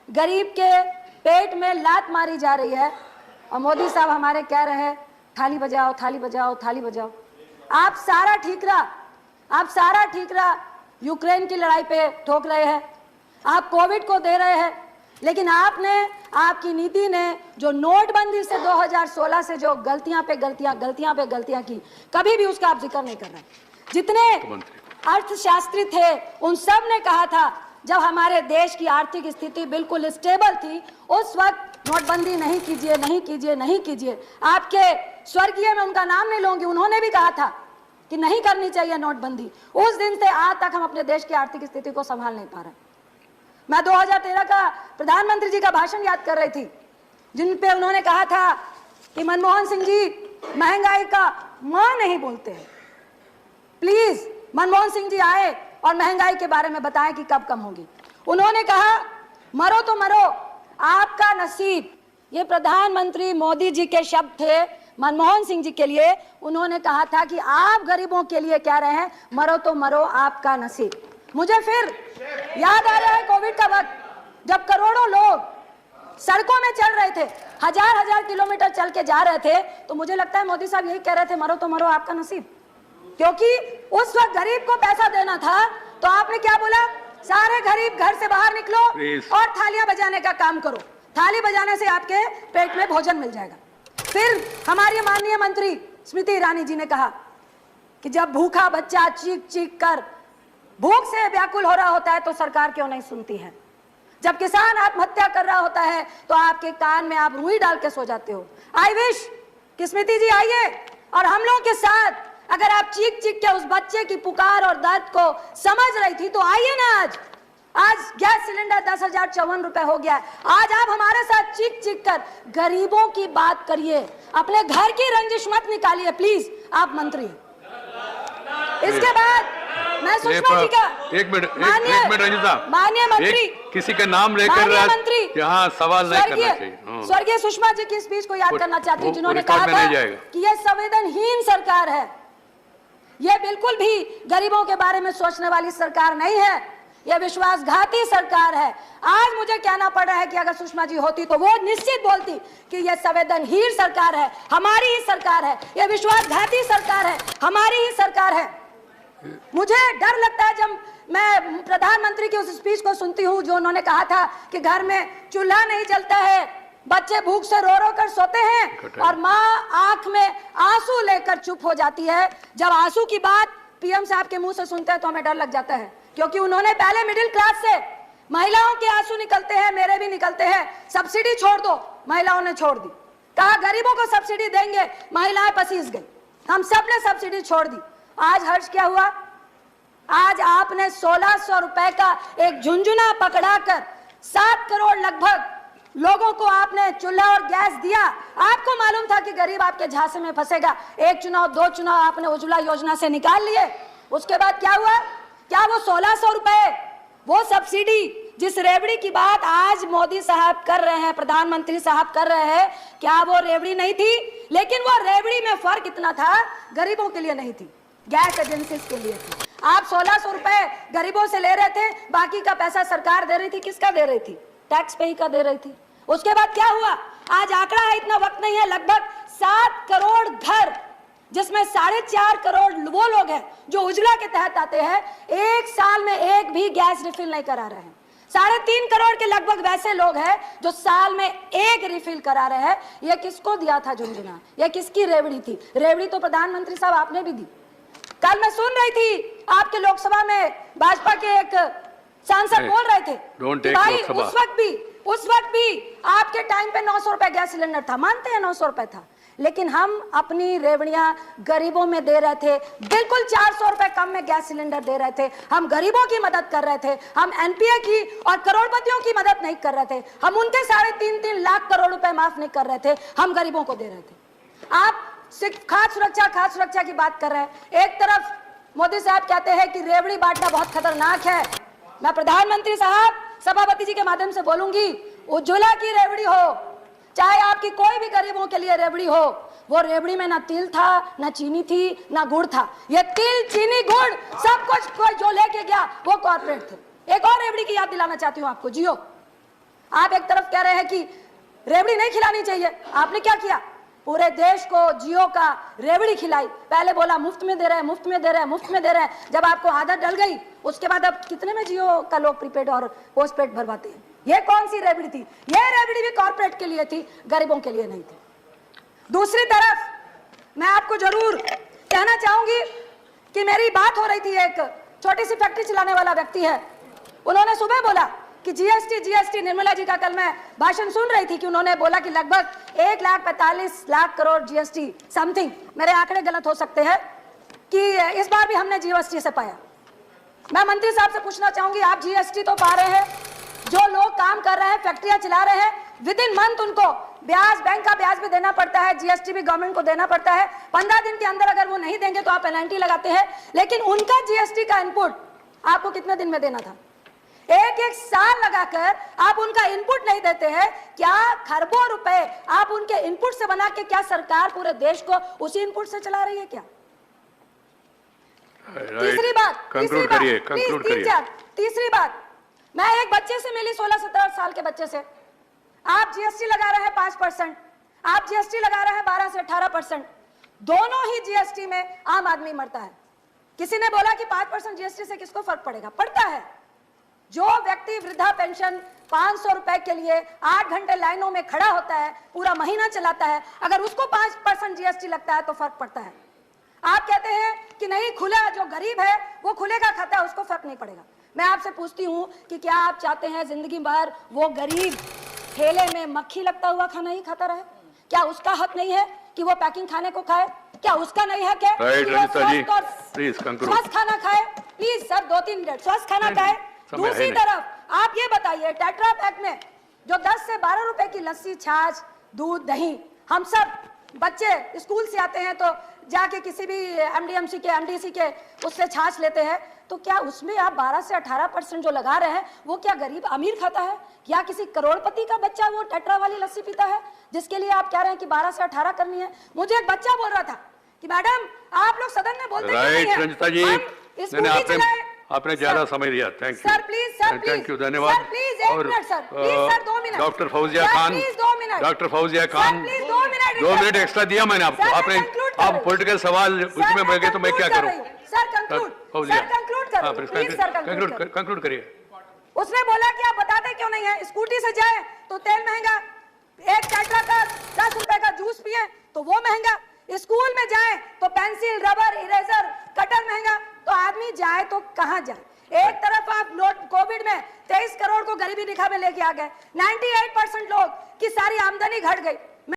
गरीब के पेट में लात मारी जा रही है और मोदी साहब हमारे कह रहे हैं थाली बजाओ थाली बजाओ थाली बजाओ। आप सारा ठीकरा यूक्रेन की लड़ाई पे ठोक रहे हैं, आप कोविड को दे रहे हैं, लेकिन आपकी नीति ने जो नोटबंदी से 2016 से जो गलतियां पे गलतियां की, कभी भी उसका आप जिक्र नहीं कर रहे। जितने अर्थशास्त्री थे उन सब ने कहा था जब हमारे देश की आर्थिक स्थिति बिल्कुल स्टेबल थी उस वक्त नोटबंदी नहीं कीजिए। आपके स्वर्गीय में उनका नाम नहीं लूंगी, उन्होंने भी कहा था कि नहीं करनी चाहिए नोटबंदी। उस दिन से आज तक हम अपने देश की आर्थिक स्थिति को संभाल नहीं पा रहे। मैं 2013 का प्रधानमंत्री जी का भाषण याद कर रही थी, जिन पे उन्होंने कहा था कि मनमोहन सिंह जी महंगाई का मां नहीं बोलते हैं, प्लीज मनमोहन सिंह जी आए और महंगाई के बारे में बताएं कि कब कम होगी। उन्होंने कहा मरो तो मरो आपका नसीब, ये प्रधानमंत्री मोदी जी के शब्द थे मनमोहन सिंह जी के लिए। उन्होंने कहा था कि आप गरीबों के लिए कह रहे हैं मरो तो मरो आपका नसीब। मुझे फिर याद आ रहा है कोविड का वक्त, जब करोड़ों लोग सड़कों में चल रहे थे, हजार किलोमीटर चल के जा रहे थे, तो मुझे लगता है मोदी साहब यही कह रहे थे मरो तो मरो आपका नसीब, क्योंकि उस वक्त गरीब को पैसा देना था। तो आपने क्या बोला, सारे गरीब घर से बाहर निकलो और थालियां बजाने का काम करो, थाली बजाने से आपके पेट में भोजन मिल जाएगा। फिर हमारी माननीय मंत्री स्मृति ईरानी जी ने कहा कि जब भूखा बच्चा चीख कर भूख से व्याकुल हो रहा होता है तो सरकार क्यों नहीं सुनती है। जब किसान आत्महत्या कर रहा होता है तो आपके कान में आप रुई डाल के सो जाते हो। आई विश कि स्मृति जी आइए और हम लोगों के साथ, अगर आप चीख के उस बच्चे की पुकार और दर्द को समझ रही थी तो आइए ना। आज गैस सिलेंडर 10,054 रुपए हो गया है। आज आप हमारे साथ चीख कर गरीबों की बात करिए, अपने घर की रंजिश मत निकालिए प्लीज, आप मंत्री। इसके बाद मैं सुषमा जी का एक मिनट रंजिता, माननीय मंत्री, किसी का नाम लेकर यहाँ सवाल नहीं करना चाहिए। स्वर्गीय सुषमा जी की स्पीच को याद करना चाहती हूँ, जिन्होंने कहा था कि ये संवेदनहीन सरकार है, ये बिल्कुल भी गरीबों के बारे में सोचने वाली सरकार नहीं है, ये विश्वासघाती सरकार है। आज मुझे कहना पड़ रहा है कि अगर सुषमा जी होती तो वो निश्चित बोलती कि ये संवेदनहीन सरकार है, हमारी ही सरकार है, ये विश्वासघाती सरकार है, हमारी ही सरकार है। मुझे डर लगता है जब मैं प्रधानमंत्री की उस स्पीच को सुनती हूँ जो उन्होंने कहा था कि घर में चूल्हा नहीं जलता है, बच्चे भूख से रो कर सोते हैं और माँ आंख में आंसू लेकर चुप हो जाती है। जब आंसू की बात पीएम साहब के मुंह से सुनते हैं तो हमें डर लग जाता है, क्योंकि उन्होंने पहले मिडिल क्लास से महिलाओं के आंसू निकलते हैं, मेरे भी निकलते हैं, सब्सिडी छोड़ दो, महिलाओं ने छोड़ दी। कहा गरीबों को सब्सिडी देंगे, महिलाएं पसीज गई, हम सब ने सब्सिडी छोड़ दी। आज हर्ष क्या हुआ, आज आपने 1600 रुपए का एक झुंझुना पकड़ाकर 7 करोड़ लगभग लोगों को आपने चूल्हा और गैस दिया। आपको मालूम था कि गरीब आपके झांसे में फंसेगा, एक चुनाव 2 चुनाव आपने उज्ज्वला योजना से निकाल लिए। उसके बाद क्या हुआ, क्या वो 1600 रुपए, वो सब्सिडी जिस रेवड़ी की बात आज मोदी साहब कर रहे हैं, प्रधानमंत्री साहब कर रहे हैं, क्या वो रेवड़ी नहीं थी? लेकिन वो रेवड़ी में फर्क इतना था, गरीबों के लिए नहीं थी, गैस एजेंसीज के लिए थी। आप 1600 रुपए गरीबों से ले रहे थे, बाकी का पैसा सरकार दे रही थी। किसका दे रही थी? टैक्स पे ही का दे रही थी। उसके बाद क्या हुआ, आज आंकड़ा है, इतना वक्त नहीं है, लगभग 7 करोड़ घर, जिसमें 4.5 करोड़ वो लोग हैं जो उज्ज्वला के तहत आते हैं, एक साल में एक भी गैस रिफिल नहीं करा रहे हैं। 3.5 करोड़ के लगभग वैसे लोग हैं जो साल में एक रिफिल करा रहे हैं। ये किसको दिया था झुंझुना, ये किसकी रेवड़ी थी? रेवड़ी तो प्रधानमंत्री साहब आपने भी दी। कल मैं सुन रही थी आपके लोकसभा में भाजपा के एक सांसद बोल रहे थे कि भाई उस वक्त भी आपके टाइम पे 900 रुपए गैस सिलेंडर था, मानते हैं 900 रुपए था, लेकिन हम अपनी रेवड़ियां गरीबों में दे रहे थे, बिल्कुल 400 रुपए कम में गैस सिलेंडर दे रहे थे। हम गरीबों की मदद कर रहे थे, हम एनपीए की और करोड़पतियों की मदद नहीं कर रहे थे, हम उनके 3.5 लाख करोड़ रुपए माफ नहीं कर रहे थे, हम गरीबों को दे रहे थे। आप सिर्फ खाद्य सुरक्षा की बात कर रहे हैं। एक तरफ मोदी साहब कहते हैं कि रेवड़ी बांटना बहुत खतरनाक है। मैं प्रधानमंत्री साहब सभापति जी के माध्यम से बोलूंगी, उज्ज्वला की रेवड़ी हो, चाहे आपकी कोई भी गरीबों के लिए रेवड़ी हो, वो रेवड़ी में ना तिल था, ना चीनी थी, ना गुड़ था। ये तिल, चीनी, गुड़ सब कुछ कोई जो लेके गया वो कॉर्पोरेट थे। एक और रेवड़ी की याद दिलाना चाहती हूँ आपको, जियो। आप एक तरफ कह रहे हैं कि रेवड़ी नहीं खिलानी चाहिए, आपने क्या किया? पूरे देश को जियो का रेवड़ी खिलाई। पहले बोला मुफ्त में दे रहे हैं, मुफ्त में दे रहे हैं, मुफ्त में दे रहे हैं। जब आपको आदत डल गई, उसके बाद अब कितने में जियो का लोग प्रीपेड और पोस्टपेड भरवाते हैं? ये कौन सी रेवड़ी थी? ये रेवड़ी भी कॉर्पोरेट के लिए थी, गरीबों के लिए नहीं थी। दूसरी तरफ मैं आपको जरूर कहना चाहूंगी कि मेरी बात हो रही थी, एक छोटी सी फैक्ट्री चलाने वाला व्यक्ति है, उन्होंने सुबह बोला कि जीएसटी, निर्मला जी का कल मैं भाषण सुन रही थी कि उन्होंने बोला कि लगभग 1,45,00,000 करोड़ जीएसटी समथिंग, मेरे आंकड़े गलत हो सकते हैं, कि इस बार भी हमने जीएसटी से पाया। मैं मंत्री साहब से पूछना चाहूंगी, आप जीएसटी तो पा रहे हैं, जो लोग काम कर रहे हैं, फैक्ट्रियां चला रहे हैं, विद इन मंथ उनको ब्याज, बैंक का ब्याज भी देना पड़ता है, जीएसटी भी गवर्नमेंट को देना पड़ता है। 15 दिन के अंदर अगर वो नहीं देंगे तो आप पेनल्टी लगाते हैं, लेकिन उनका जीएसटी का इनपुट आपको कितने दिन में देना था? एक साल लगाकर आप उनका इनपुट नहीं देते हैं। क्या खरबों रुपए आप उनके इनपुट से बना के, क्या सरकार पूरे देश को उसी इनपुट से चला रही है क्या? तीसरी बात, मैं एक बच्चे से मिली, 16-17 साल के बच्चे से। आप जीएसटी लगा रहे हैं 5%, आप जीएसटी लगा रहे हैं 12 से 18%। दोनों ही जीएसटी में आम आदमी मरता है। किसी ने बोला कि 5% जीएसटी से किसको फर्क पड़ेगा? पड़ता है। जो व्यक्ति वृद्धा पेंशन 500 रुपए के लिए 8 घंटे लाइनों में खड़ा होता है, पूरा महीना चलाता है, अगर उसको 5% जीएसटी लगता है तो फर्क पड़ता है। आप कहते हैं कि नहीं, खुला, जो गरीब है वो खुलेगा खाता है, उसको फर्क नहीं पड़ेगा। मैं आपसे पूछती हूं कि क्या आप चाहते हैं जिंदगी भर वो गरीब ठेले में मक्खी लगता हुआ खाना ही खाता रहे? क्या उसका हक नहीं है कि वो पैकिंग खाने को खाए? क्या उसका नहीं हक है कि वो स्वस्थ खाना खाए? प्लीज सर, 2-3 मिनट, स्वस्थ खाना खाए। दूसरी तरफ आप ये बताइए, टेट्रा पैक में जो 10 से 12 रुपए की लस्सी, छाछ, दूध, दही, हम सब बच्चे स्कूल से आते हैं तो जाके किसी भी एमडीएमसी के, एमडीसी के उससे छाछ लेते हैं, तो क्या उसमें आप 12 से 18% जो लगा रहे हैं वो क्या गरीब अमीर खाता है? या किसी करोड़पति का बच्चा वो टेट्रा वाली लस्सी पीता है जिसके लिए आप कह रहे हैं कि 12 से 18 करनी है? मुझे एक बच्चा बोल रहा था कि मैडम आप लोग सदन में बोलते हैं, आपने ज्यादा समय दिया। Thank you sir, please sir, thank you, धन्यवाद। Sir please 1 minute sir, please sir 2 minute. Doctor Fauzia Khan, please 2 minute. Doctor Fauzia Khan, please 2 minute. 2 minute extra दिया मैंने आपको। आपने आप पॉलिटिकल सवाल उसमें बढ़ गए तो मैं क्या करूं? सर कंक्लूड करो, प्लीज सर कंक्लूड करिए। उसने बोला कि आप बताते क्यों नहीं है? स्कूटी से जाए तो तेल महंगा, एक टेट्रा का 10 रुपए का जूस पिए तो वो महंगा, स्कूल में जाए तो पेंसिल, रबर, इरेजर, कटर महंगा, तो आदमी जाए तो कहां जाए? एक तरफ आप कोविड में 23 करोड़ को गरीबी रेखा में लेके आ गए, 98% लोग की सारी आमदनी घट गई।